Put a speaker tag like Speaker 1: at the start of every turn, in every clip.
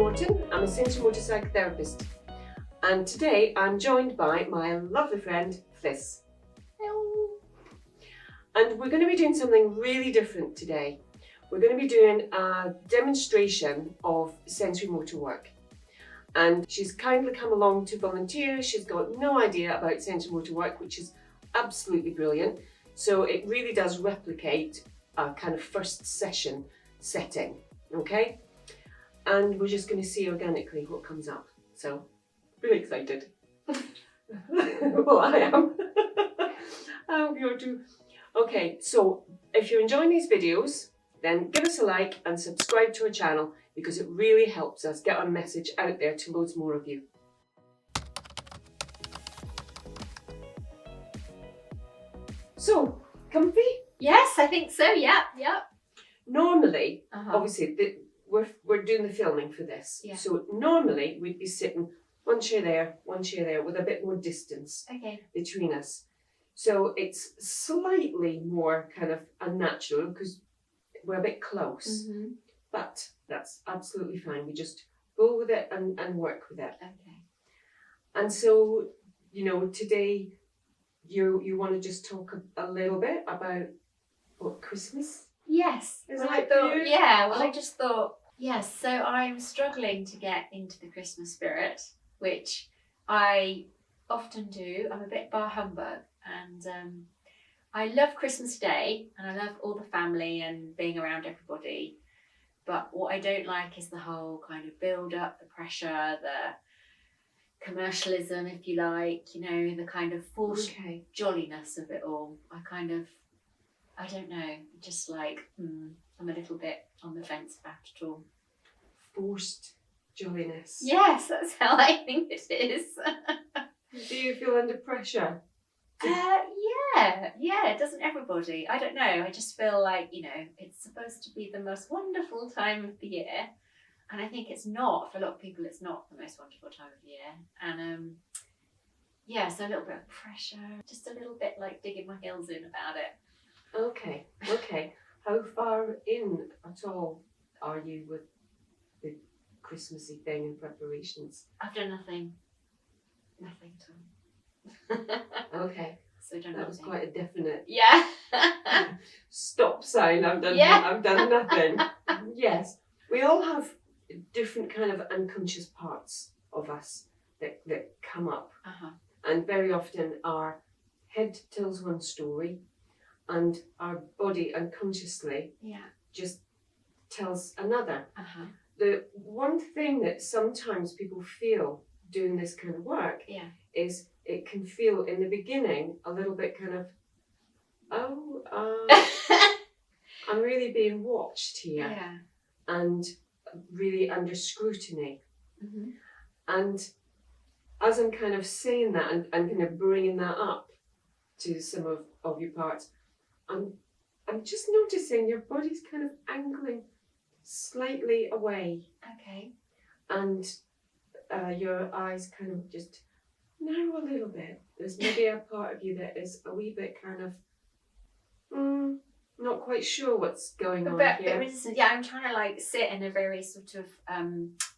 Speaker 1: Morten. I'm a Sensorimotor Psychotherapist, and today I'm joined by my lovely friend Fliss.
Speaker 2: Hello.
Speaker 1: And we're going to be doing something really different today. We're going to be doing a demonstration of sensorimotor work. And she's kindly come along to volunteer. She's got no idea about sensorimotor work, which is absolutely brilliant. So it really does replicate a kind of first session setting, okay? And we're just going to see organically what comes up. So, really excited. Well, I am. I hope you're too. Okay, so if you're enjoying these videos, then give us a like and subscribe to our channel because it really helps us get our message out there to loads more of you. So, comfy?
Speaker 2: Yes, I think so. Yep.
Speaker 1: Normally, obviously, we're doing the filming for this.
Speaker 2: Yeah.
Speaker 1: So normally we'd be sitting one chair there with a bit more distance between us. So it's slightly more kind of unnatural because we're a bit close.
Speaker 2: Mm-hmm.
Speaker 1: But that's absolutely fine. We just go with it and work with it.
Speaker 2: Okay.
Speaker 1: And so, you know, today you want to just talk a little bit about what Christmas
Speaker 2: Yes.
Speaker 1: is
Speaker 2: Well,
Speaker 1: like
Speaker 2: I thought,
Speaker 1: for you?
Speaker 2: yeah. Well, I just thought, yes. So I'm struggling to get into the Christmas spirit, which I often do. I'm a bit bar humbug, and I love Christmas Day, and I love all the family and being around everybody. But what I don't like is the whole kind of build up, the pressure, the commercialism, if you like, you know, the kind of forced jolliness of it all. I don't know, just like, I'm a little bit on the fence about it all.
Speaker 1: Forced jolliness.
Speaker 2: Yes, that's how I think it is.
Speaker 1: Do you feel under pressure?
Speaker 2: Yeah, doesn't everybody? I don't know, I just feel like, you know, it's supposed to be the most wonderful time of the year. And I think it's not, for a lot of people, it's not the most wonderful time of the year. And so a little bit of pressure, just a little bit like digging my heels in about it.
Speaker 1: Okay. How far in at all are you with the Christmassy thing and preparations?
Speaker 2: I've done nothing at all.
Speaker 1: Okay.
Speaker 2: So done
Speaker 1: That was
Speaker 2: nothing.
Speaker 1: quite a definite
Speaker 2: Yeah.
Speaker 1: stop sign. I've done nothing. Yes. We all have different kind of unconscious parts of us that come up. And very often our head tells one story and our body unconsciously just tells another. The one thing that sometimes people feel doing this kind of work is it can feel in the beginning a little bit kind of, I'm really being watched here and really under scrutiny. And as I'm kind of saying that and kind of bringing that up to some of your parts, I'm just noticing your body's kind of angling slightly away.
Speaker 2: Okay.
Speaker 1: And your eyes kind of just narrow a little bit. There's maybe a part of you that is a wee bit kind of not quite sure what's going on here.
Speaker 2: Yeah, I'm trying to like sit in a very sort of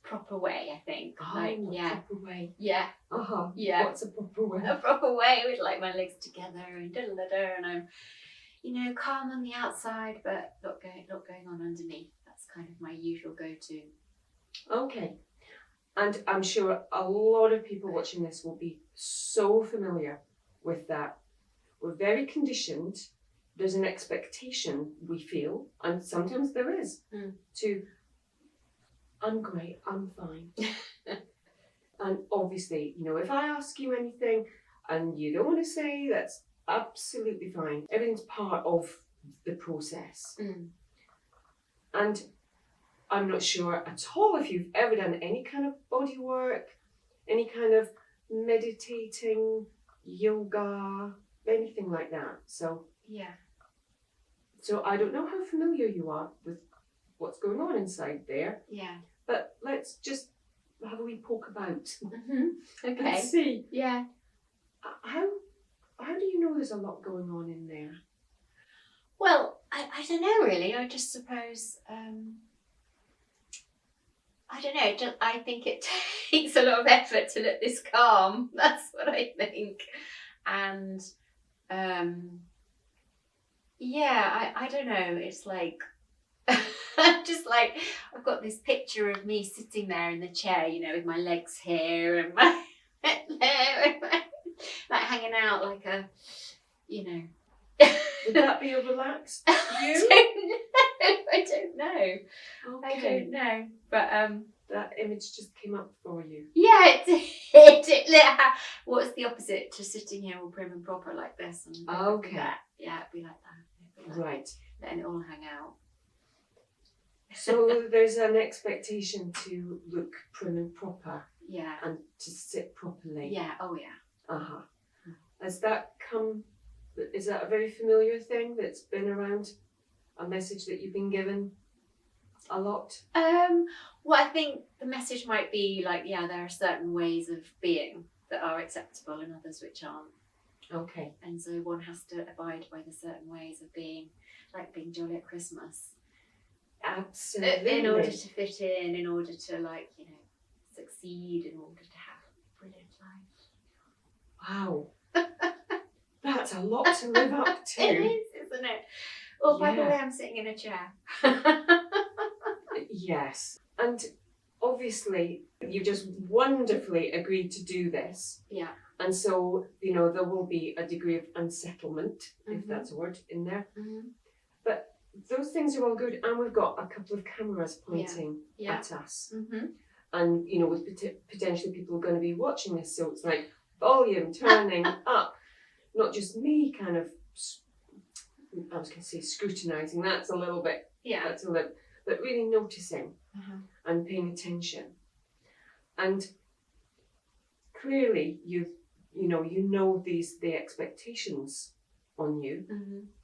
Speaker 2: proper way, I think.
Speaker 1: Proper way.
Speaker 2: Yeah.
Speaker 1: Yeah. What's a proper way?
Speaker 2: A proper way with like my legs together and and I'm, you know, calm on the outside, but not going on underneath. That's kind of my usual go-to.
Speaker 1: Okay. And I'm sure a lot of people watching this will be so familiar with that. We're very conditioned. There's an expectation we feel, and sometimes there is, to, I'm great, I'm fine. And obviously, you know, if I ask you anything and you don't want to say, that's absolutely fine. Everything's part of the process. And I'm not sure at all if you've ever done any kind of body work, any kind of meditating, yoga, anything like that. So I don't know how familiar you are with what's going on inside there.
Speaker 2: Yeah.
Speaker 1: But let's just have a wee poke about.
Speaker 2: Okay.
Speaker 1: And see.
Speaker 2: Yeah.
Speaker 1: How do you know there's a lot going on in there?
Speaker 2: Well, I don't know really. I just suppose I don't know. I think it takes a lot of effort to look this calm. That's what I think. And yeah, I don't know. It's like just like I've got this picture of me sitting there in the chair, you know, with my legs here and my hair, like hanging out like a, you know.
Speaker 1: Would that be a relaxed view?
Speaker 2: I don't know.
Speaker 1: Okay.
Speaker 2: I don't know. But
Speaker 1: that image just came up for you.
Speaker 2: yeah, what's the opposite to sitting here all prim and proper like this? And
Speaker 1: Okay.
Speaker 2: Yeah, it'd be like that. It'd be like
Speaker 1: Right.
Speaker 2: letting it all hang out.
Speaker 1: So there's an expectation to look prim and proper.
Speaker 2: Yeah.
Speaker 1: And to sit properly.
Speaker 2: Yeah. Oh yeah.
Speaker 1: Uh-huh. Has that come? Is that a very familiar thing that's been around? A message that you've been given a lot?
Speaker 2: Well, I think the message might be like, yeah, there are certain ways of being that are acceptable and others which aren't.
Speaker 1: Okay.
Speaker 2: And so one has to abide by the certain ways of being, like being jolly at Christmas.
Speaker 1: Absolutely.
Speaker 2: In order to fit in order to, like, you know, succeed, in order to have a brilliant life.
Speaker 1: Wow. That's a lot to live up to.
Speaker 2: It is, isn't it? Oh, by the
Speaker 1: Yeah.
Speaker 2: way, I'm sitting in a chair.
Speaker 1: Yes. And obviously, you just wonderfully agreed to do this.
Speaker 2: Yeah.
Speaker 1: And so, you know, there will be a degree of unsettlement, if
Speaker 2: Mhm.
Speaker 1: that's a word, in there.
Speaker 2: Mm-hmm.
Speaker 1: But those things are all good. And we've got a couple of cameras pointing
Speaker 2: Yeah.
Speaker 1: at us.
Speaker 2: Mm-hmm.
Speaker 1: And, you know, with potentially people are going to be watching this. So it's like volume turning up. Not just me kind of, I was going to say scrutinising. That's a little bit, but really noticing and paying attention. And clearly you know the expectations on you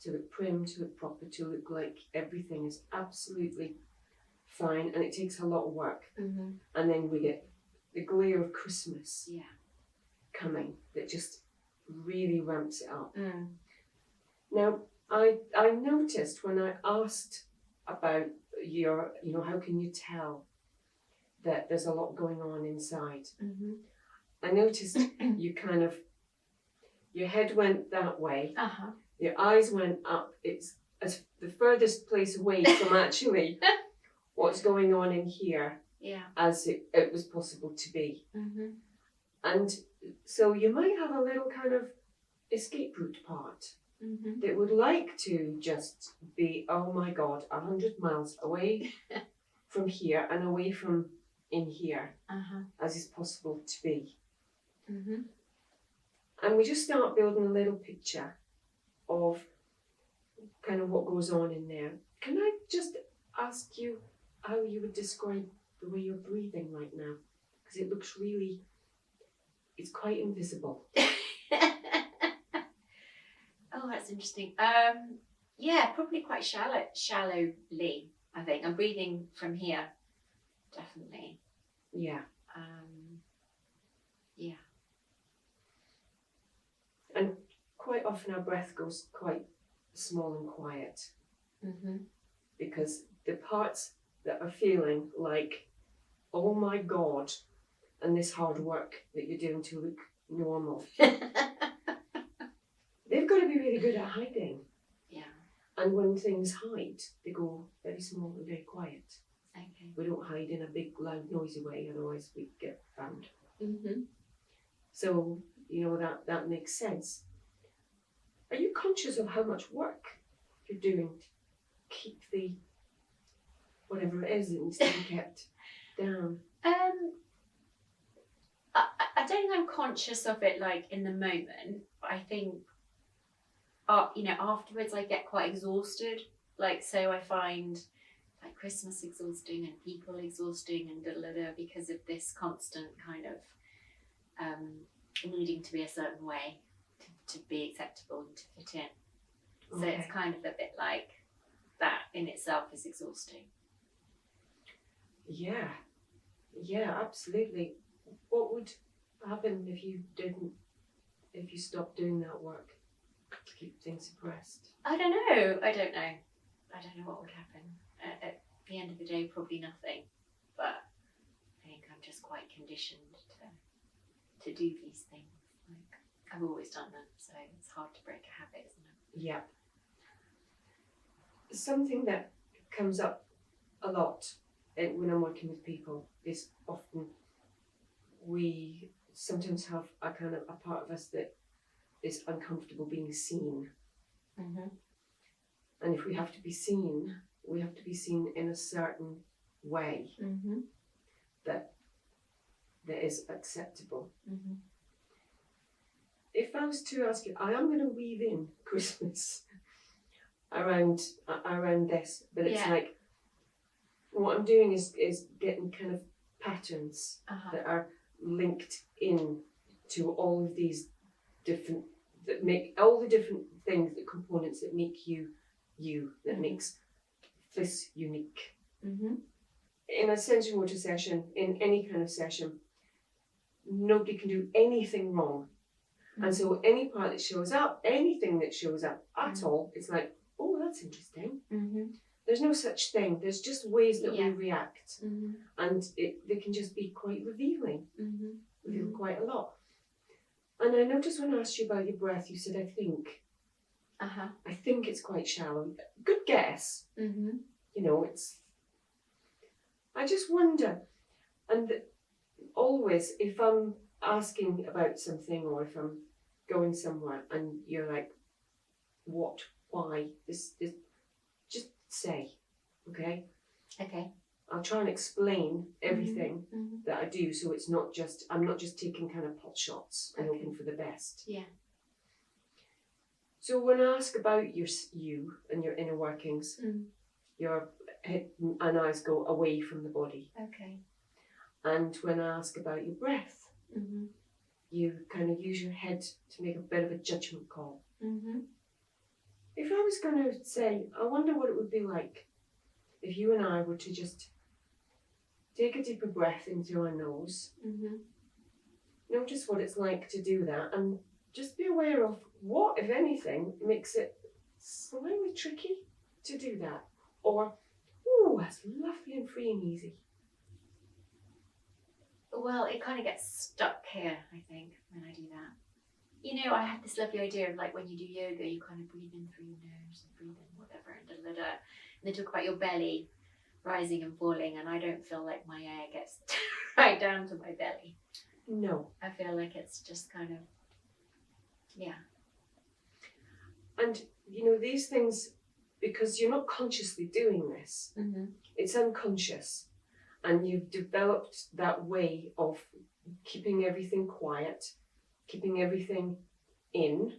Speaker 1: to look prim, to look proper, to look like everything is absolutely fine, and it takes a lot of work. And then we get the glare of Christmas coming that just really ramps it up. Now, I noticed when I asked about your, you know, how can you tell that there's a lot going on inside? I noticed you kind of, your head went that way, your eyes went up. It's as the furthest place away from actually what's going on in here as it was possible to be. And so you might have a little kind of escape route part that would like to just be, oh my God, 100 miles away from here and away from in here as is possible to be. And we just start building a little picture of kind of what goes on in there. Can I just ask you how you would describe the way you're breathing right now? Because it looks really, it's quite invisible.
Speaker 2: Oh, that's interesting. Yeah, probably quite shallowly, I think. I'm breathing from here, definitely.
Speaker 1: Yeah.
Speaker 2: Yeah.
Speaker 1: And quite often our breath goes quite small and quiet. Because the parts that are feeling like, oh my God, and this hard work that you're doing to look normal, they've got to be really good at hiding.
Speaker 2: Yeah.
Speaker 1: And when things hide, they go very small and very quiet.
Speaker 2: Okay.
Speaker 1: We don't hide in a big, loud, noisy way, otherwise we get found. So, you know, that makes sense. Are you conscious of how much work you're doing to keep the, whatever it is that needs to be kept down?
Speaker 2: I don't think I'm conscious of it like in the moment. I think, you know, afterwards I get quite exhausted. Like, so I find like Christmas exhausting and people exhausting and because of this constant kind of needing to be a certain way to be acceptable and to fit in. So it's kind of a bit like that in itself is exhausting.
Speaker 1: Yeah, absolutely. What would happen if you stopped doing that work to keep things suppressed?
Speaker 2: I don't know what would happen. At the end of the day, probably nothing. But just quite conditioned to do these things. Like, I've always done them, so it's hard to break a habit, isn't it?
Speaker 1: Yeah. Something that comes up a lot when I'm working with people is often we sometimes have a part of us that is uncomfortable being seen.
Speaker 2: Mm-hmm.
Speaker 1: And if we have to be seen, we have to be seen in a certain way
Speaker 2: Mm-hmm.
Speaker 1: that is acceptable.
Speaker 2: Mm-hmm.
Speaker 1: If I was to ask you, I am going to weave in Christmas around this, but it's like what I'm doing is getting kind of patterns that are linked in to all of these different, that make all the different things, the components that make you, that makes this unique.
Speaker 2: Mm-hmm.
Speaker 1: In a sensorimotor session, in any kind of session, nobody can do anything wrong. And so any part that shows up, anything that shows up at all, it's like, oh, that's interesting.
Speaker 2: Mm-hmm.
Speaker 1: There's no such thing. There's just ways that we react.
Speaker 2: Mm-hmm.
Speaker 1: And they can just be quite revealing.
Speaker 2: Mm-hmm.
Speaker 1: Reveal quite a lot. And I noticed when I asked you about your breath, you said, I think. I think it's quite shallow. Good guess.
Speaker 2: Mm-hmm.
Speaker 1: You know, I just wonder. And always, if I'm asking about something or if I'm going somewhere and you're like, what, why, this, just say, okay?
Speaker 2: Okay.
Speaker 1: I'll try and explain everything that I do, so it's not just, I'm not just taking kind of pot shots and hoping for the best.
Speaker 2: Yeah.
Speaker 1: So when I ask about you and your inner workings, your head and eyes go away from the body.
Speaker 2: Okay.
Speaker 1: And when I ask about your breath, you kind of use your head to make a bit of a judgment call. If I was going to say, I wonder what it would be like if you and I were to just take a deeper breath in through our nose, notice what it's like to do that, and just be aware of what, if anything, makes it slightly tricky to do that. Or, oh, that's lovely and free and easy.
Speaker 2: Well, it kind of gets stuck here, I think, when I do that. You know, I had this lovely idea of like when you do yoga, you kind of breathe in through your nose and breathe in whatever and da-da-da. And they talk about your belly rising and falling, and I don't feel like my air gets right down to my belly.
Speaker 1: No.
Speaker 2: I feel like it's just kind of,
Speaker 1: And, you know, these things, because you're not consciously doing this, it's unconscious. And you've developed that way of keeping everything quiet, keeping everything in.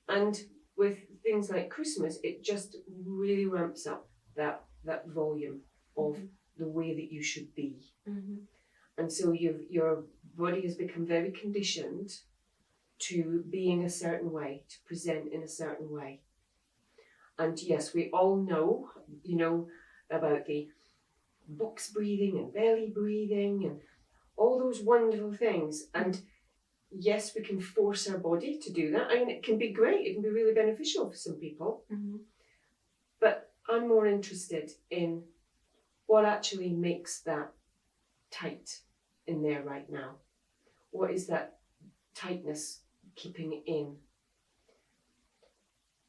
Speaker 1: And with things like Christmas, it just really ramps up that volume of the way that you should be. And so your body has become very conditioned to being a certain way, to present in a certain way. And yes, we all know, you know, about the box breathing and belly breathing and all those wonderful things. And yes, we can force our body to do that. I mean, it can be great. It can be really beneficial for some people. But I'm more interested in what actually makes that tight in there right now. What is that tightness keeping in?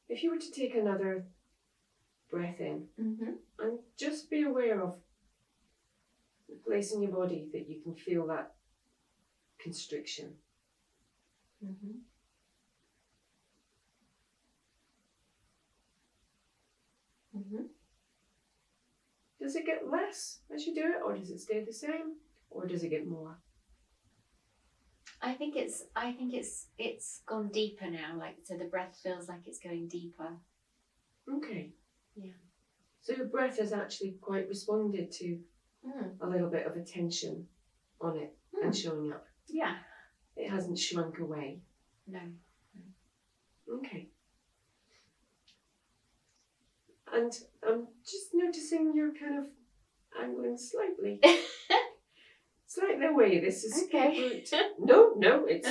Speaker 1: If you were to take another breath in and just be aware of the place in your body that you can feel that constriction. Does it get less as you do it, or does it stay the same, or does it get more?
Speaker 2: I think it's gone deeper now. Like, so the breath feels like it's going deeper.
Speaker 1: Okay.
Speaker 2: Yeah.
Speaker 1: So your breath has actually quite responded to a little bit of attention on it and showing up.
Speaker 2: Yeah.
Speaker 1: It hasn't shrunk away.
Speaker 2: No.
Speaker 1: Okay. And I'm just noticing you're kind of angling slightly. Slightly away. This is
Speaker 2: okay.
Speaker 1: No, it's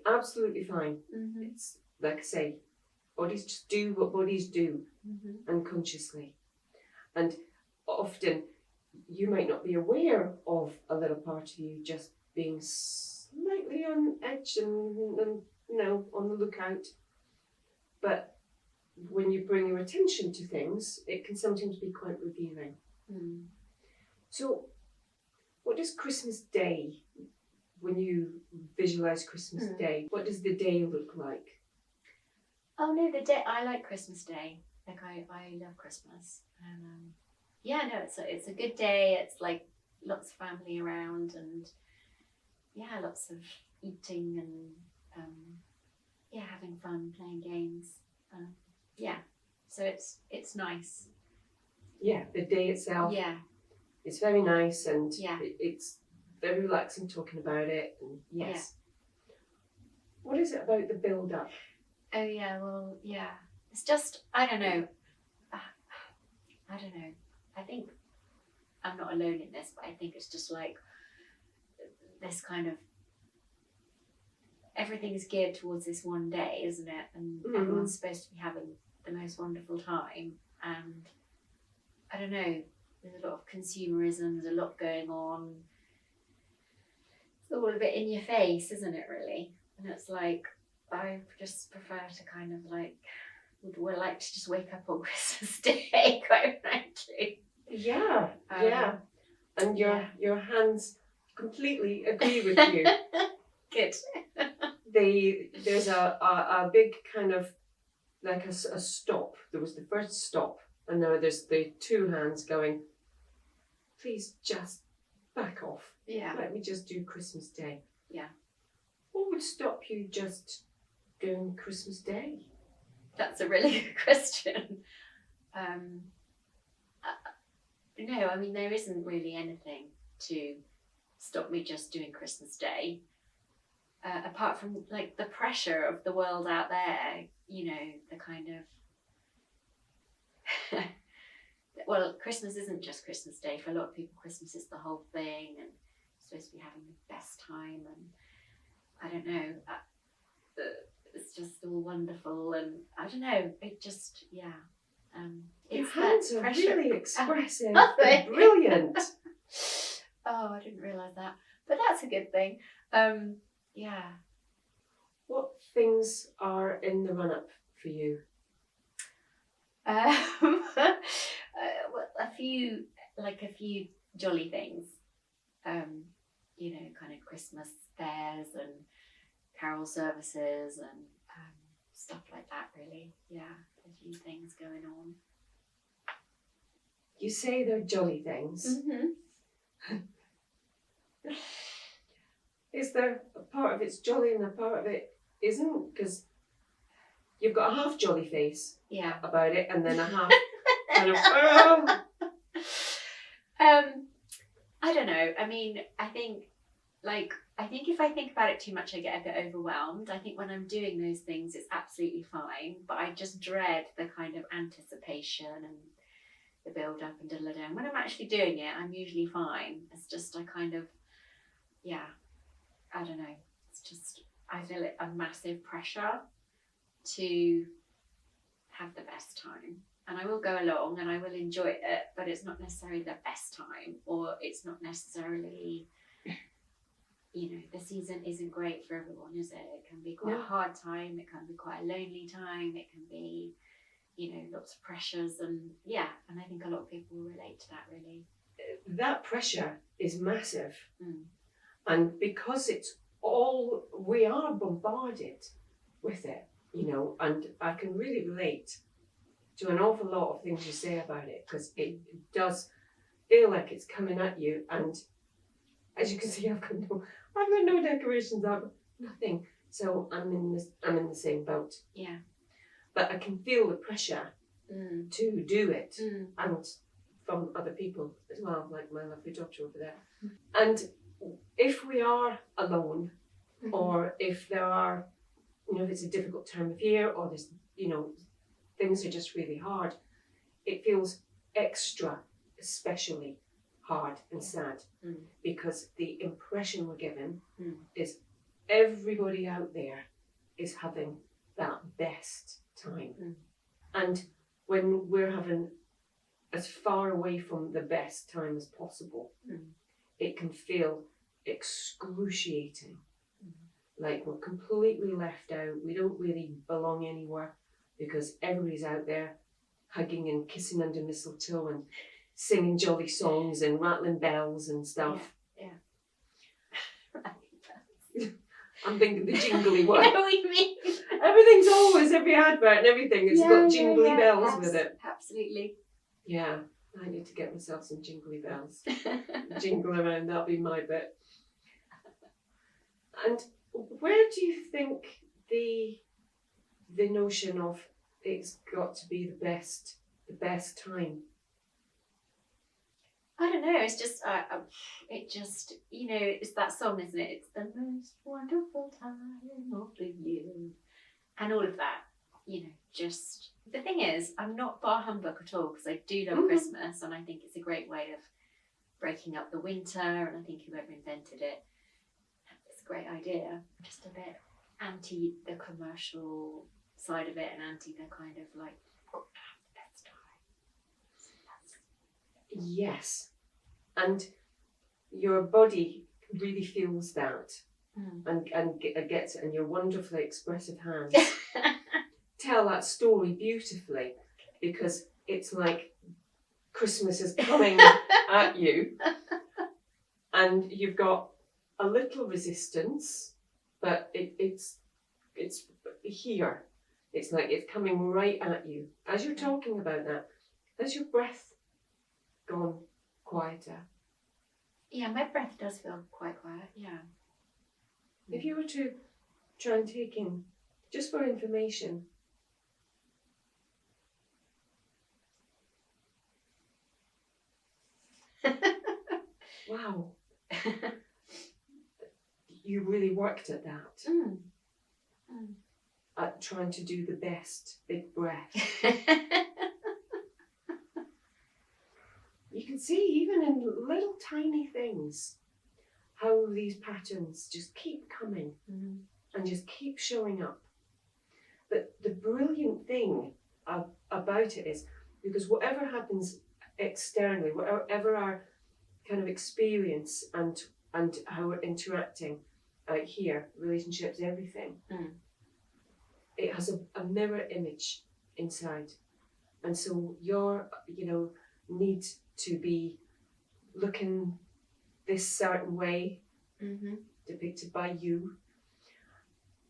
Speaker 1: absolutely fine. It's like I say, bodies just do what bodies do unconsciously. And often you might not be aware of a little part of you just being slightly on edge and on the lookout. But when you bring your attention to things, it can sometimes be quite revealing. So what does Christmas Day, when you visualise Christmas Day, what does the day look like?
Speaker 2: Oh no, the day, I like Christmas Day. Like I love Christmas. And it's a good day. It's like lots of family around and lots of eating and having fun, playing games. So it's nice.
Speaker 1: Yeah, the day itself.
Speaker 2: Yeah.
Speaker 1: It's very nice and it's very relaxing talking about it. And yes. Yeah. What is it about the build-up?
Speaker 2: Oh yeah, well, yeah. It's just, I don't know. I think I'm not alone in this, but I think it's just like this kind of, everything is geared towards this one day, isn't it? And everyone's supposed to be having the most wonderful time. And I don't know, there's a lot of consumerism, there's a lot going on. It's all a bit in your face, isn't it, really? And it's like, I just prefer to kind of like, would like to just wake up on Christmas Day, quite frankly.
Speaker 1: Yeah. And your hands completely agree with you.
Speaker 2: Good.
Speaker 1: There's a big kind of like a stop. There was the first stop, and now there's the two hands going, please just back off.
Speaker 2: Yeah.
Speaker 1: Let me just do Christmas Day.
Speaker 2: Yeah.
Speaker 1: What would stop you just doing Christmas Day?
Speaker 2: That's a really good question. No, I mean, there isn't really anything to stop me just doing Christmas Day. Apart from like the pressure of the world out there, the kind of well, Christmas isn't just Christmas Day. For a lot of people, Christmas is the whole thing and supposed to be having the best time, and I don't know, it's just all wonderful, and I don't know, it just
Speaker 1: your
Speaker 2: it's
Speaker 1: hands
Speaker 2: that
Speaker 1: are
Speaker 2: pressure.
Speaker 1: really expressive. They're brilliant.
Speaker 2: Oh, I didn't realise that, but that's a good thing.
Speaker 1: What things are in the run-up for you?
Speaker 2: Well, a few jolly things. Kind of Christmas fairs and carol services and stuff like that, really. Yeah, a few things going on.
Speaker 1: You say they're jolly things.
Speaker 2: Mm-hmm.
Speaker 1: Is there a part of it's jolly and a part of it isn't? Because you've got a half jolly face about it, and then a half kind of
Speaker 2: I don't know. I mean, I think if I think about it too much, I get a bit overwhelmed. I think when I'm doing those things, it's absolutely fine, but I just dread the kind of anticipation and the build up and da-da-da. And when I'm actually doing it, I'm usually fine. It's just I kind of, I don't know. It's just, I feel it a massive pressure to have the best time. And I will go along and I will enjoy it, but it's not necessarily the best time, or it's not necessarily, the season isn't great for everyone, is it? It can be quite a hard time, it can be quite a lonely time, it can be, lots of pressures, and I think a lot of people relate to that, really.
Speaker 1: That pressure is massive. And because it's all, we are bombarded with it, and I can really relate to an awful lot of things you say about it, because it does feel like it's coming at you. And as you can see, I've got no decorations up, nothing. So I'm in the same boat.
Speaker 2: Yeah.
Speaker 1: But I can feel the pressure to do it, and from other people as well, like my lovely daughter over there. And if we are alone, or if there are, if it's a difficult time of year, or there's, things are just really hard, it feels extra, especially hard and sad, because the impression we're given is everybody out there is having that best time. And when we're having as far away from the best time as possible, it can feel excruciating. Like we're completely left out. We don't really belong anywhere because everybody's out there hugging and kissing under mistletoe and singing jolly songs and rattling bells and stuff.
Speaker 2: Yeah.
Speaker 1: I'm thinking the jingly one.
Speaker 2: You know what you mean?
Speaker 1: Everything's always, every advert and everything, it's got jingly bells with it.
Speaker 2: Absolutely.
Speaker 1: Yeah, I need to get myself some jingly bells. Jingle around, that'll be my bit. And where do you think the notion of it's got to be the best time?
Speaker 2: I don't know. It's just, it just, you know, it's that song, isn't it? It's the most wonderful time of the year, and all of that. You know, just the thing is, I'm not bar humbug at all because I do love Christmas, and I think it's a great way of breaking up the winter. And I think whoever invented it, it's a great idea. I'm just a bit anti the commercial side of it and anti the kind of like, oh, the best time.
Speaker 1: Yes, and your body really feels that and gets it, and your wonderfully expressive hands tell that story beautifully, because it's like Christmas is coming at you and you've got a little resistance, but it's here. It's like it's coming right at you. As you're talking about that, has your breath gone quieter?
Speaker 2: Yeah, my breath does feel quite quiet, yeah.
Speaker 1: If you were to try and take in, just for information, wow, you really worked at that, at trying to do the best big breath. You can see even in little tiny things how these patterns just keep coming and just keep showing up. But the brilliant thing about it is, because whatever happens externally, whatever our kind of experience and how we're interacting out here, relationships, everything, it has a mirror image inside. And so your, need to be looking this certain way, depicted by you,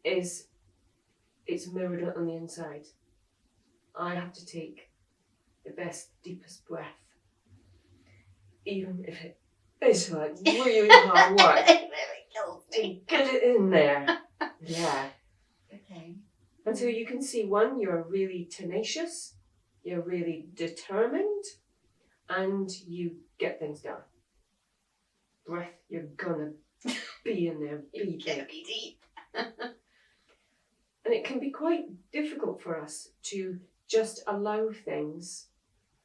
Speaker 1: it's mirrored on the inside. I have to take the best, deepest breath, even if it is like really hard work.
Speaker 2: It really kills me.
Speaker 1: Get it in there. Yeah.
Speaker 2: Okay.
Speaker 1: And so you can see, one, you're really tenacious, you're really determined, and you get things done. Breath, you're gonna be in there, be
Speaker 2: It's gonna
Speaker 1: big.
Speaker 2: be deep.
Speaker 1: And it can be quite difficult for us to just allow things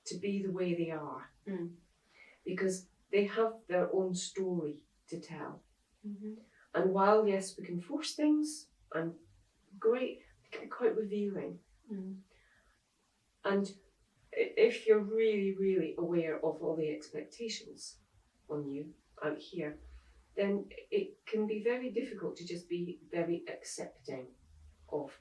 Speaker 1: to be the way they are, because they have their own story to tell. And while, yes, we can force things, and great, it can be quite revealing. And if you're really, really aware of all the expectations on you out here, then it can be very difficult to just be very accepting of,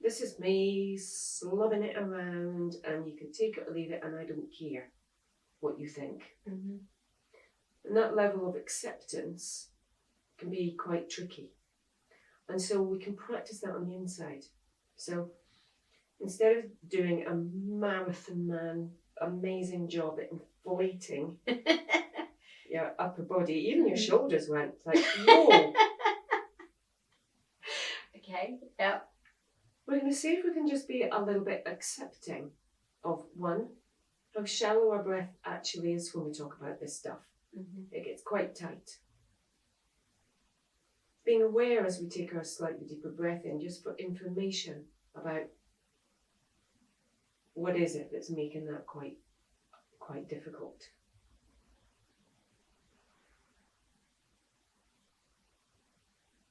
Speaker 1: this is me slobbing it around, and you can take it or leave it, and I don't care what you think. And that level of acceptance can be quite tricky. And so we can practice that on the inside. So instead of doing a marathon man amazing job at inflating your upper body, even your shoulders went like, whoa.
Speaker 2: Okay, yeah.
Speaker 1: We're going to see if we can just be a little bit accepting of, one, how shallow our breath actually is when we talk about this stuff. It gets quite tight. Being aware as we take our slightly deeper breath in, just for information about what is it that's making that quite difficult.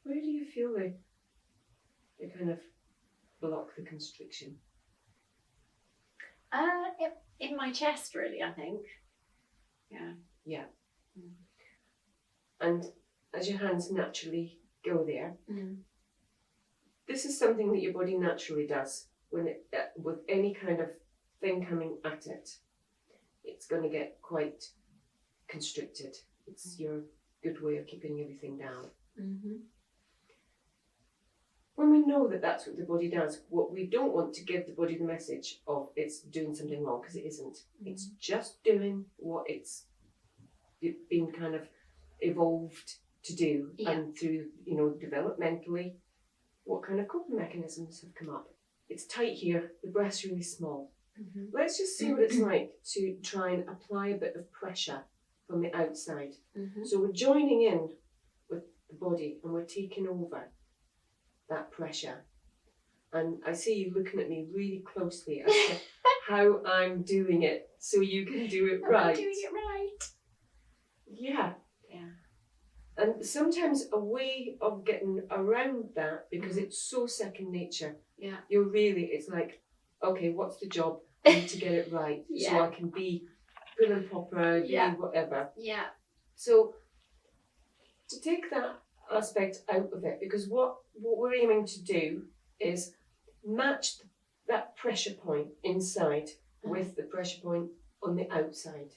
Speaker 1: Where do you feel they kind of block the constriction?
Speaker 2: In my chest, really, I think. Yeah.
Speaker 1: Yeah.
Speaker 2: Mm.
Speaker 1: And as your hands naturally go there,
Speaker 2: Mm.
Speaker 1: this is something that your body naturally does when it, with any kind of thing coming at it. It's going to get quite constricted. It's your good way of keeping everything down.
Speaker 2: Mm-hmm.
Speaker 1: When we know that that's what the body does, what we don't want to give the body the message of it's doing something wrong, because it isn't.
Speaker 2: Mm-hmm.
Speaker 1: It's just doing what it's been kind of evolved to do, and through, developmentally, what kind of coping mechanisms have come up. It's tight here, the breath's really small.
Speaker 2: Mm-hmm.
Speaker 1: Let's just see what it's like to try and apply a bit of pressure from the outside.
Speaker 2: Mm-hmm.
Speaker 1: So we're joining in with the body and we're taking over that pressure. And I see you looking at me really closely as to how I'm doing it so you can do it right.
Speaker 2: I'm doing it right.
Speaker 1: Yeah.
Speaker 2: Yeah.
Speaker 1: And sometimes a way of getting around that, because it's so second nature, it's like, okay, what's the job? I need to get it right so I can be prim and proper, do whatever.
Speaker 2: Yeah.
Speaker 1: So to take that aspect out of it, because what we're aiming to do is match that pressure point inside with the pressure point on the outside.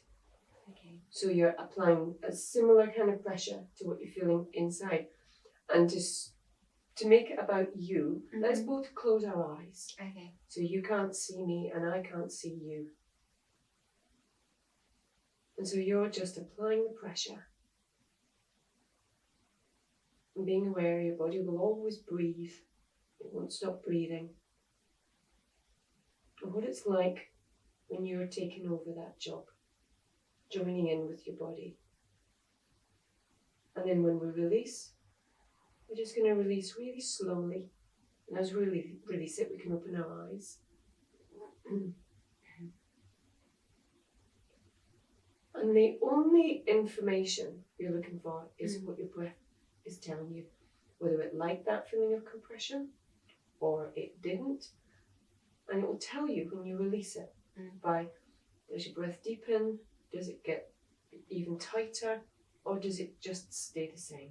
Speaker 2: Okay.
Speaker 1: So you're applying a similar kind of pressure to what you're feeling inside. And to make it about you, let's both close our eyes.
Speaker 2: Okay.
Speaker 1: So you can't see me and I can't see you. And so you're just applying the pressure. And being aware your body will always breathe. It won't stop breathing. And what it's like when you're taking over that job, joining in with your body. And then when we release, we're just going to release really slowly. And as we release it, we can open our eyes. And the only information you're looking for is what your breath is telling you. Whether it liked that feeling of compression or it didn't. And it will tell you when you release it by, does your breath deepen? Does it get even tighter? Or does it just stay the same?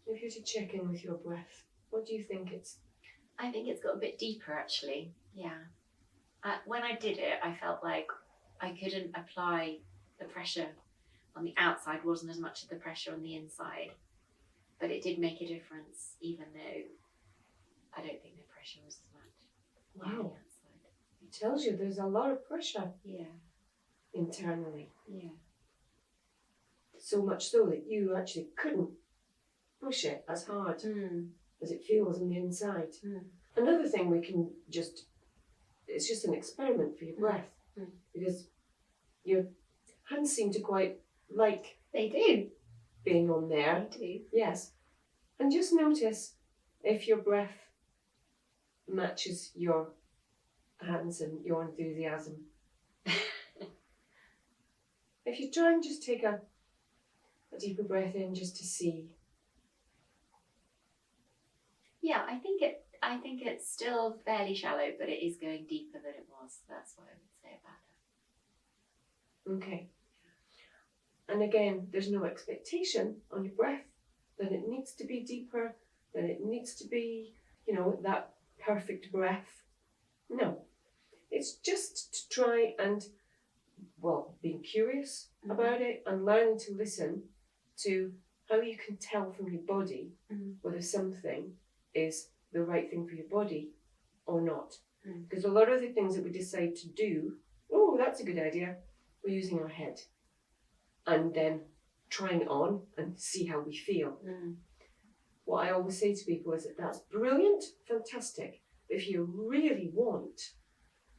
Speaker 1: If you're to check in with your breath, what do you think it's?
Speaker 2: I think it's got a bit deeper, actually. Yeah. When I did it, I felt like I couldn't apply the pressure on the outside, wasn't as much of the pressure on the inside. But it did make a difference, even though I don't think the pressure was as much on the outside.
Speaker 1: It tells you there's a lot of pressure.
Speaker 2: Yeah.
Speaker 1: Internally.
Speaker 2: Yeah.
Speaker 1: So much so that you actually couldn't push it as hard as it feels on the inside. Another thing we can it's just an experiment for your breath, because your hands seem to quite like being on there.
Speaker 2: They do.
Speaker 1: Yes. And just notice if your breath matches your hands and your enthusiasm. If you try and just take a deeper breath in just to see.
Speaker 2: Yeah, I think it's still fairly shallow, but it is going deeper than it was. That's what I would say about it.
Speaker 1: Okay. And again, there's no expectation on your breath that it needs to be deeper, that it needs to be, that perfect breath. No. It's just to try and, being curious about it and learning to listen to how you can tell from your body whether something is the right thing for your body or not. Because a lot of the things that we decide to do, that's a good idea, we're using our head and then trying it on and see how we feel. What I always say to people is that's brilliant, fantastic. But if you really want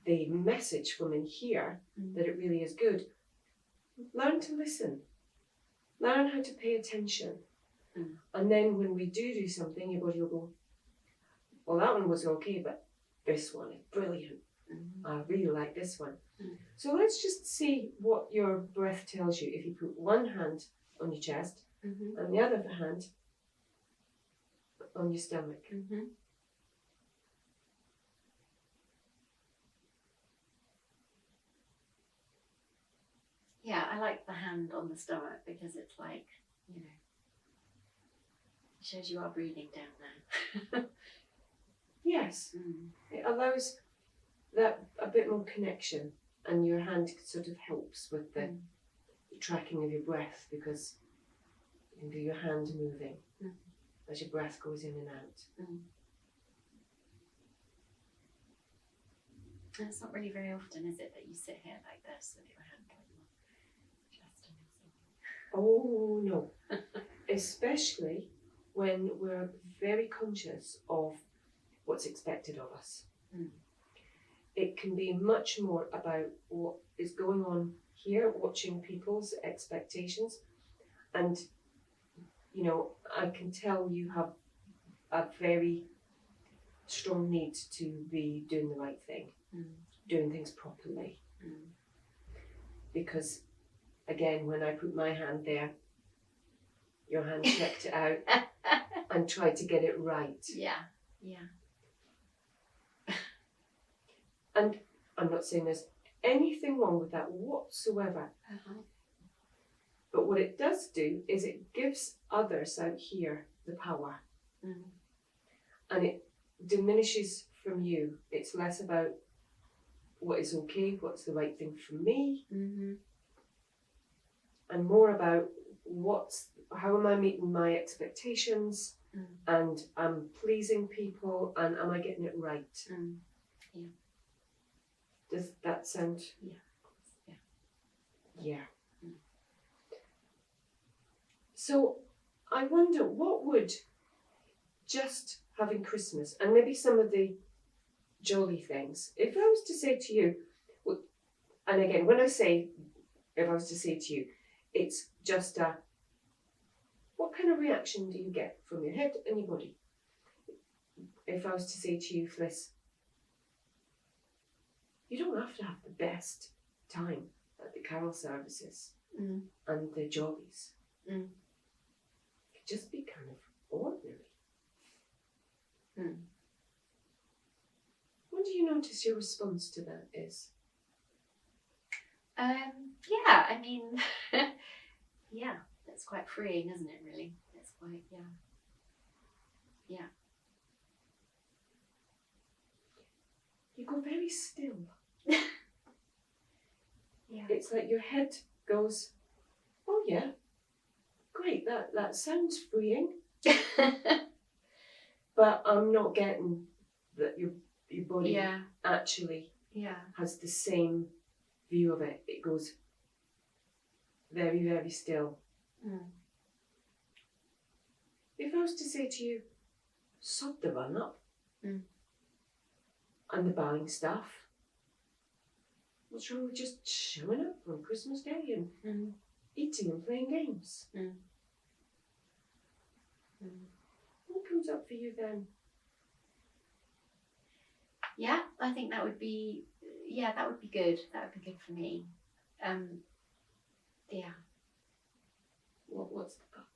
Speaker 1: the message from in here that it really is good, learn to listen. Learn how to pay attention. And then when we do something, your body will go, well, that one was okay, but this one is brilliant. I really like this one. So let's just see what your breath tells you if you put one hand on your chest and the other hand on your stomach.
Speaker 2: I like the hand on the stomach because it's like, you know, it shows you are breathing down there.
Speaker 1: Yes. It allows that a bit more connection, and your hand sort of helps with the tracking of your breath, because you can do your hand moving as your breath goes in and out.
Speaker 2: And it's not really very often, is it, that you sit here like this with your hand on your chest and your
Speaker 1: Oh no. Especially when we're very conscious of what's expected of us. It can be much more about what is going on here, watching people's expectations. And, you know, I can tell you have a very strong need to be doing the right thing, doing things properly. Because, again, when I put my hand there, your hand checked it out and tried to get it right.
Speaker 2: Yeah.
Speaker 1: And I'm not saying there's anything wrong with that whatsoever. But what it does do is it gives others out here the power. And it diminishes from you. It's less about what is okay, what's the right thing for me, and more about how am I meeting my expectations, and I'm pleasing people, and am I getting it right?
Speaker 2: Yeah.
Speaker 1: Does that sound? Yeah. So I wonder, what would just having Christmas and maybe some of the jolly things, if I was to say to you, and again, when I say, if I was to say to you, it's just what kind of reaction do you get from your head and your body? If I was to say to you, Fliss, you don't have to have the best time at the carol services and the jollies. It could just be kind of ordinary. What do you notice your response to that is?
Speaker 2: Yeah, I mean, yeah, that's quite freeing, isn't it, really? It's quite, yeah.
Speaker 1: You go very still.
Speaker 2: Yeah.
Speaker 1: It's like your head goes, oh yeah, great, that sounds freeing. But I'm not getting that your body actually has the same view of it. It goes very, very still. If I was to say to you, sod the run up and the buying stuff, what's wrong with just showing up on Christmas Day and eating and playing games? What comes up for you then?
Speaker 2: Yeah, I think that would be good. That would be good for me. Yeah.
Speaker 1: What's the but?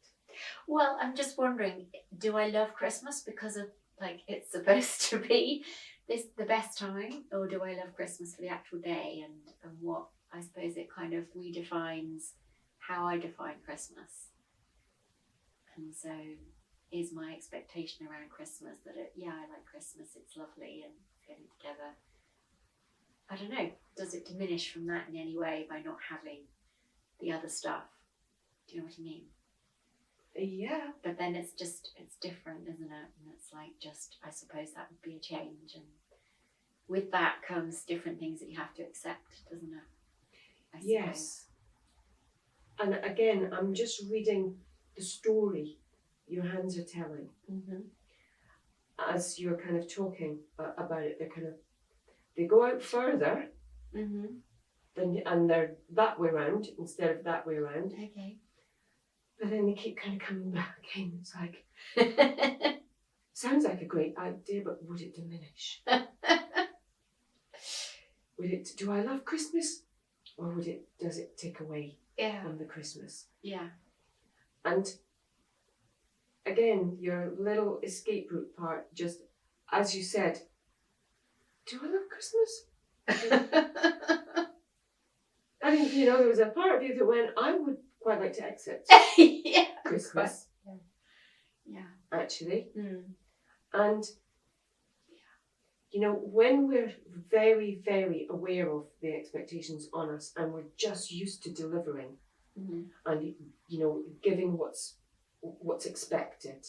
Speaker 2: Well, I'm just wondering, do I love Christmas because of, like, it's supposed to be the best time, or do I love Christmas for the actual day and what, I suppose, it kind of redefines how I define Christmas. And so is my expectation around Christmas that I like Christmas, it's lovely and getting together. I don't know, does it diminish from that in any way by not having the other stuff? Do you know what I mean?
Speaker 1: Yeah.
Speaker 2: But then it's different, isn't it? And it's like, just, I suppose that would be a change. And with that comes different things that you have to accept, doesn't it?
Speaker 1: Yes. And again, I'm just reading the story your hands are telling. As you're kind of talking about it, they go out further and they're that way round instead of that way around.
Speaker 2: Okay.
Speaker 1: But then they keep kind of coming back again. It's like, sounds like a great idea, but would it diminish? Do I love Christmas? Or does it take away from the Christmas?
Speaker 2: Yeah.
Speaker 1: And again, your little escape route part, just as you said, do I love Christmas? And And, there was a part of you that went, I would quite like to exit
Speaker 2: Yeah.
Speaker 1: Christmas,
Speaker 2: Yeah.
Speaker 1: actually.
Speaker 2: Mm.
Speaker 1: And, when we're very, very aware of the expectations on us and we're just used to delivering and, giving what's expected,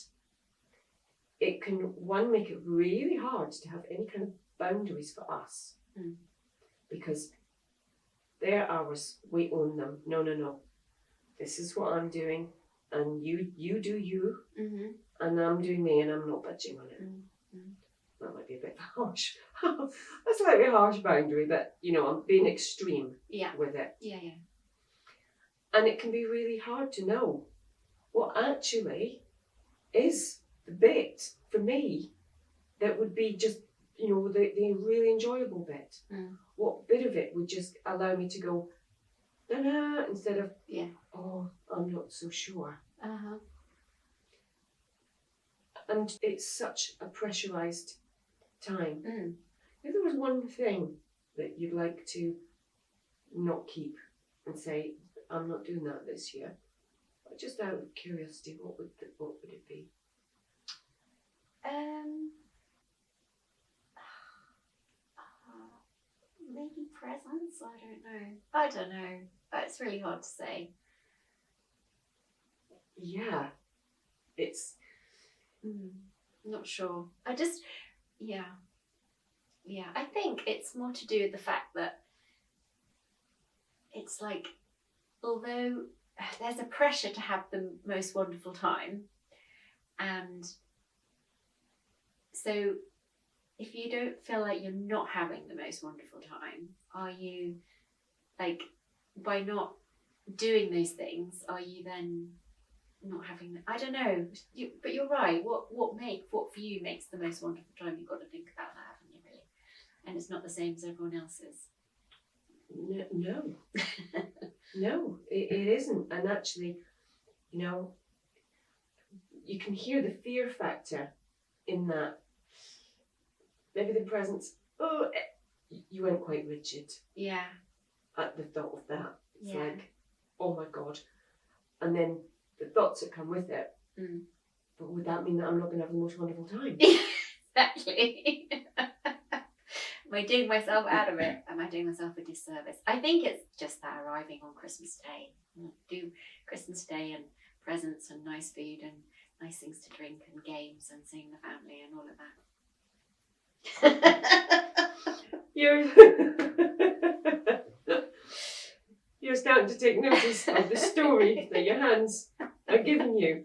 Speaker 1: it can, one, make it really hard to have any kind of boundaries for us. Because they're ours, we own them. No. This is what I'm doing, and you do you, and I'm doing me, and I'm not budging on it. That might be a bit harsh. A slightly harsh boundary, but I'm being extreme with it.
Speaker 2: Yeah.
Speaker 1: And it can be really hard to know what actually is the bit for me that would be just, the really enjoyable bit. What bit of it would just allow me to go, da-da, instead of, oh, I'm not so sure. And it's such a pressurised time. If there was one thing that you'd like to not keep and say, I'm not doing that this year, but just out of curiosity, what would it be?
Speaker 2: Maybe presents? I don't know. It's really hard to say.
Speaker 1: Yeah, it's...
Speaker 2: Not sure. I think it's more to do with the fact that it's like, although there's a pressure to have the most wonderful time, and so if you don't feel like you're not having the most wonderful time, are you, like, by not doing those things, are you then not having the, I don't know, but you're right, what for you makes the most wonderful time? You've got to think about that, haven't you, really? And it's not the same as everyone else's.
Speaker 1: No. No, it isn't. And actually, you can hear the fear factor in that. Maybe the presents, you went quite rigid.
Speaker 2: Yeah.
Speaker 1: At the thought of that. It's
Speaker 2: Yeah.
Speaker 1: like, oh my God. And then the thoughts that come with it. But would that mean that I'm not going to have the most wonderful time?
Speaker 2: Exactly. Am I doing myself out of it? Am I doing myself a disservice? I think it's just that arriving on Christmas Day. Do Christmas Day and presents and nice food and nice things to drink and games and seeing the family and all of that.
Speaker 1: You're starting to take notice of the story that your hands are giving you.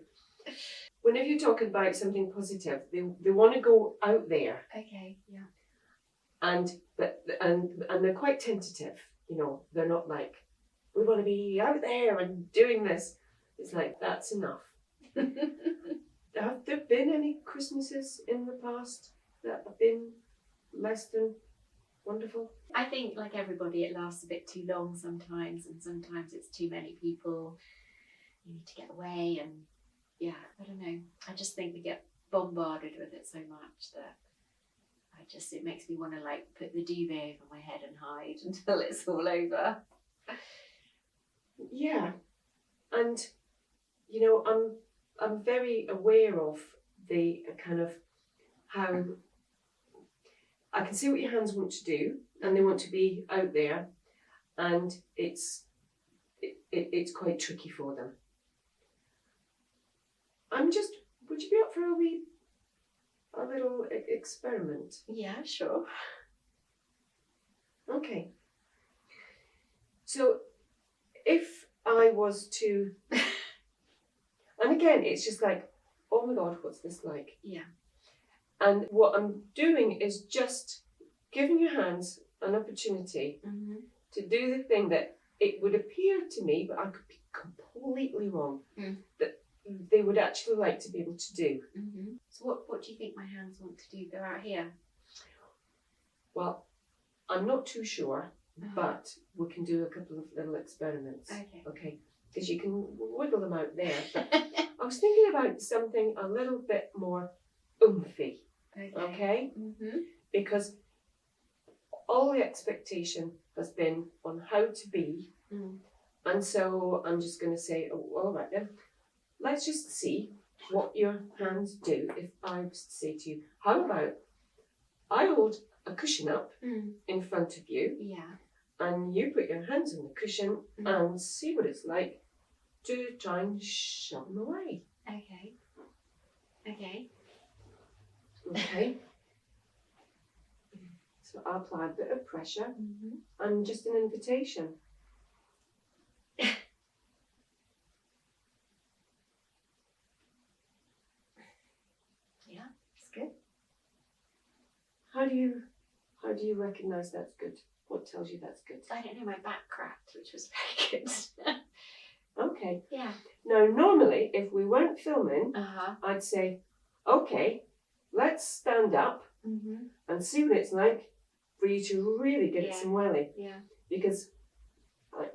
Speaker 1: Whenever you're talking about something positive, they want to go out there.
Speaker 2: Okay, yeah.
Speaker 1: And they're quite tentative, they're not like, we want to be out there and doing this. It's like, that's enough. Have there been any Christmases in the past that have been less than wonderful?
Speaker 2: I think, like everybody, it lasts a bit too long sometimes, and sometimes it's too many people. You need to get away, and I don't know. I just think we get bombarded with it so much that it makes me want to, like, put the duvet over my head and hide until it's all over.
Speaker 1: Yeah, and I'm very aware of the kind of how I can see what your hands want to do, and they want to be out there, and it's quite tricky for them. Would you be up for a little experiment?
Speaker 2: Yeah, sure.
Speaker 1: Okay. So if I was to, and again, it's just like, oh my God, what's this like?
Speaker 2: Yeah.
Speaker 1: And what I'm doing is just giving your hands an opportunity to do the thing that it would appear to me, but I could be completely wrong, that they would actually like to be able to do.
Speaker 2: So what do you think my hands want to do? Go out here?
Speaker 1: Well, I'm not too sure, but we can do a couple of little experiments. Okay. Because you can wiggle them out there. But I was thinking about something a little bit more oomphy. Okay? Because all the expectation has been on how to be And so I'm just going to say, oh, all right then, let's just see what your hands do if I was to say to you, how about I hold a cushion up in front of you, and you put your hands on the cushion and see what it's like to try and shove them away.
Speaker 2: Okay.
Speaker 1: Okay. So I'll apply a bit of pressure and just an invitation.
Speaker 2: Yeah, it's good.
Speaker 1: How do you recognise that's good? What tells you that's good?
Speaker 2: I don't know, my back cracked, which was very good.
Speaker 1: Okay.
Speaker 2: Yeah.
Speaker 1: Now, normally, if we weren't filming, I'd say, okay, let's stand up and see what it's like for you to really get some welly. Yeah. Because,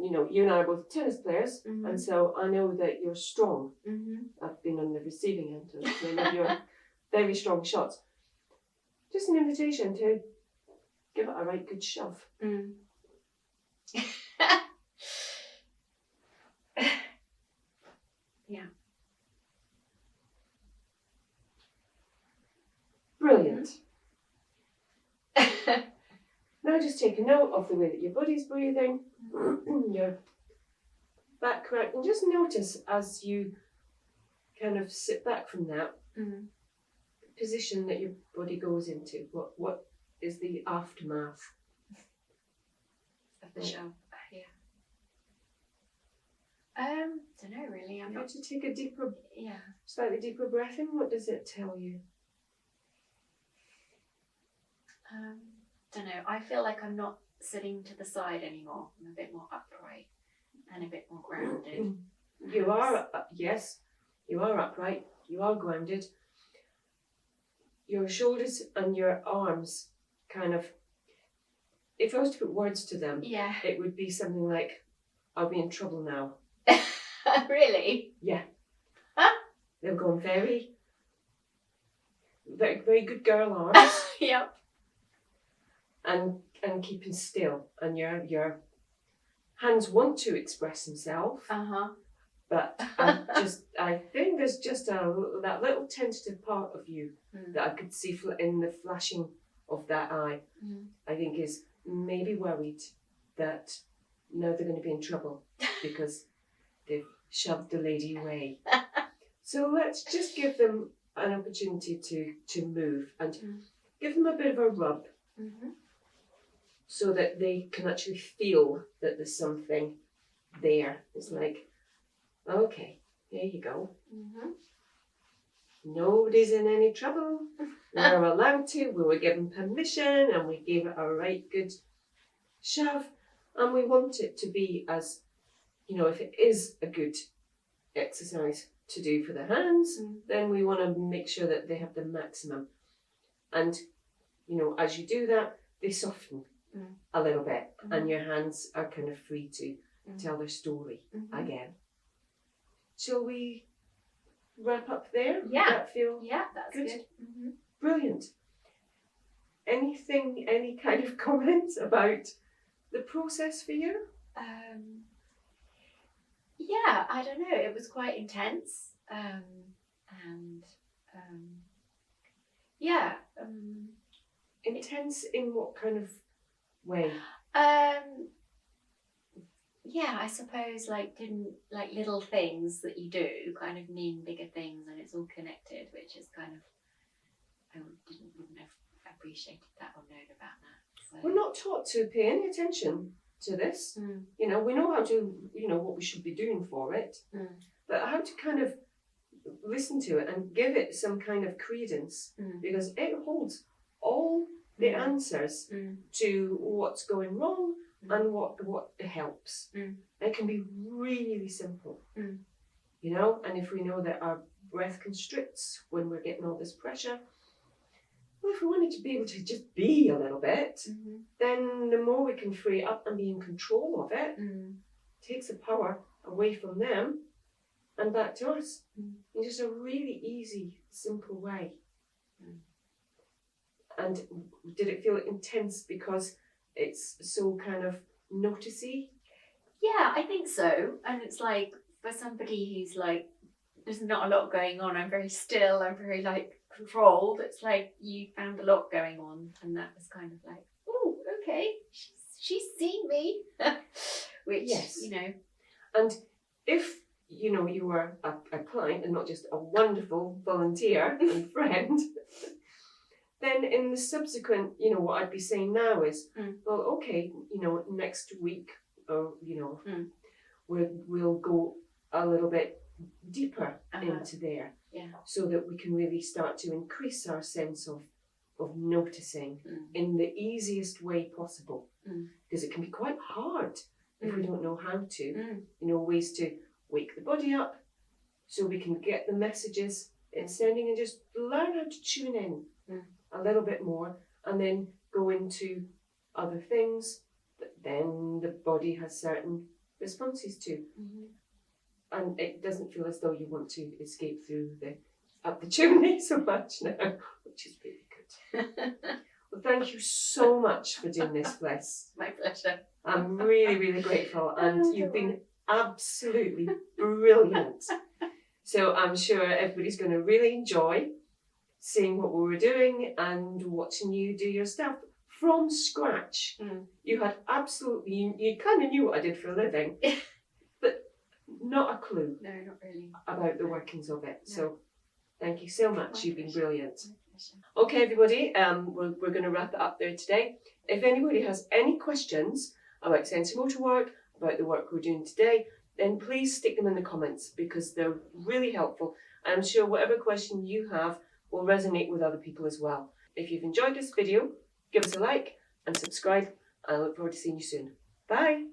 Speaker 1: you and I are both tennis players, and so I know that you're strong. I've been on the receiving end of many of your very strong shots. Just an invitation to give it a right good shove.
Speaker 2: Yeah.
Speaker 1: Brilliant. Now just take a note of the way that your body's breathing, your back crack, and just notice as you kind of sit back from that position that your body goes into. What is the aftermath
Speaker 2: of the shove? Don't know really. I'm not
Speaker 1: to take a slightly deeper breath in. What does it tell you?
Speaker 2: Don't know. I feel like I'm not sitting to the side anymore. I'm a bit more upright and a bit more grounded.
Speaker 1: You are, yes, you are upright. You are grounded. Your shoulders and your arms kind of, if I was to put words to them, it would be something like, I'll be in trouble now.
Speaker 2: Really?
Speaker 1: Yeah. They've gone very, very good girl arms.
Speaker 2: Yep.
Speaker 1: And keeping still, and your hands want to express themselves. But I think there's just that little tentative part of you that I could see in the flashing of that eye. I think is maybe worried that now they're going to be in trouble because they've shoved the lady away. So let's just give them an opportunity to move and give them a bit of a rub. So that they can actually feel that there's something there. It's like, okay, here you go. Nobody's in any trouble. We're allowed to. We were given permission and we gave it a right good shove. And we want it to be as, if it is a good exercise to do for the hands, then we want to make sure that they have the maximum. And, as you do that, they soften a little bit, and your hands are kind of free to tell their story again. Shall we wrap up there?
Speaker 2: Yeah.
Speaker 1: Does that feel
Speaker 2: that's good.
Speaker 1: Brilliant. Any kind of comments about the process for you?
Speaker 2: I don't know. It was quite intense.
Speaker 1: Intense in what kind of way?
Speaker 2: I suppose like little things that you do kind of mean bigger things, and it's all connected, which is kind of, I wouldn't have appreciated that or known about that. So.
Speaker 1: We're not taught to pay any attention to this. We know how to, what we should be doing for it, but how to kind of listen to it and give it some kind of credence, because it holds all the answers to what's going wrong and what helps. It can be really simple, and if we know that our breath constricts when we're getting all this pressure, well, if we wanted to be able to just be a little bit, then the more we can free up and be in control of it, takes the power away from them and back to us in just a really easy, simple way. And did it feel intense because it's so kind of noticey?
Speaker 2: Yeah, I think so. And it's like, for somebody who's like, there's not a lot going on, I'm very still, I'm very like controlled. It's like you found a lot going on, and that was kind of like, oh, okay, she's seen me. Which,
Speaker 1: Yes.
Speaker 2: you know.
Speaker 1: And if you were a client and not just a wonderful volunteer and friend, then in the subsequent, what I'd be saying now is, well, okay, next week, or we'll go a little bit deeper into there, so that we can really start to increase our sense of noticing in the easiest way possible, because it can be quite hard if we don't know how to, ways to wake the body up so we can get the messages it's sending, and just learn how to tune in a little bit more, and then go into other things that then the body has certain responses to. And it doesn't feel as though you want to escape through up the chimney so much now, which is really good. Well, thank you so much for doing this, Bliss.
Speaker 2: My pleasure.
Speaker 1: I'm really, really grateful, and you've been absolutely brilliant. So I'm sure everybody's going to really enjoy seeing what we were doing and watching you do your stuff from scratch. You had absolutely, you kind of knew what I did for a living, but not a clue.
Speaker 2: No, not really.
Speaker 1: About the workings of it. No. So thank you so much. You've been brilliant. Okay, everybody, we're going to wrap it up there today. If anybody has any questions about sensorimotor work, about the work we're doing today, then please stick them in the comments, because they're really helpful. I'm sure whatever question you have will resonate with other people as well. If you've enjoyed this video, give us a like and subscribe. I look forward to seeing you soon. Bye.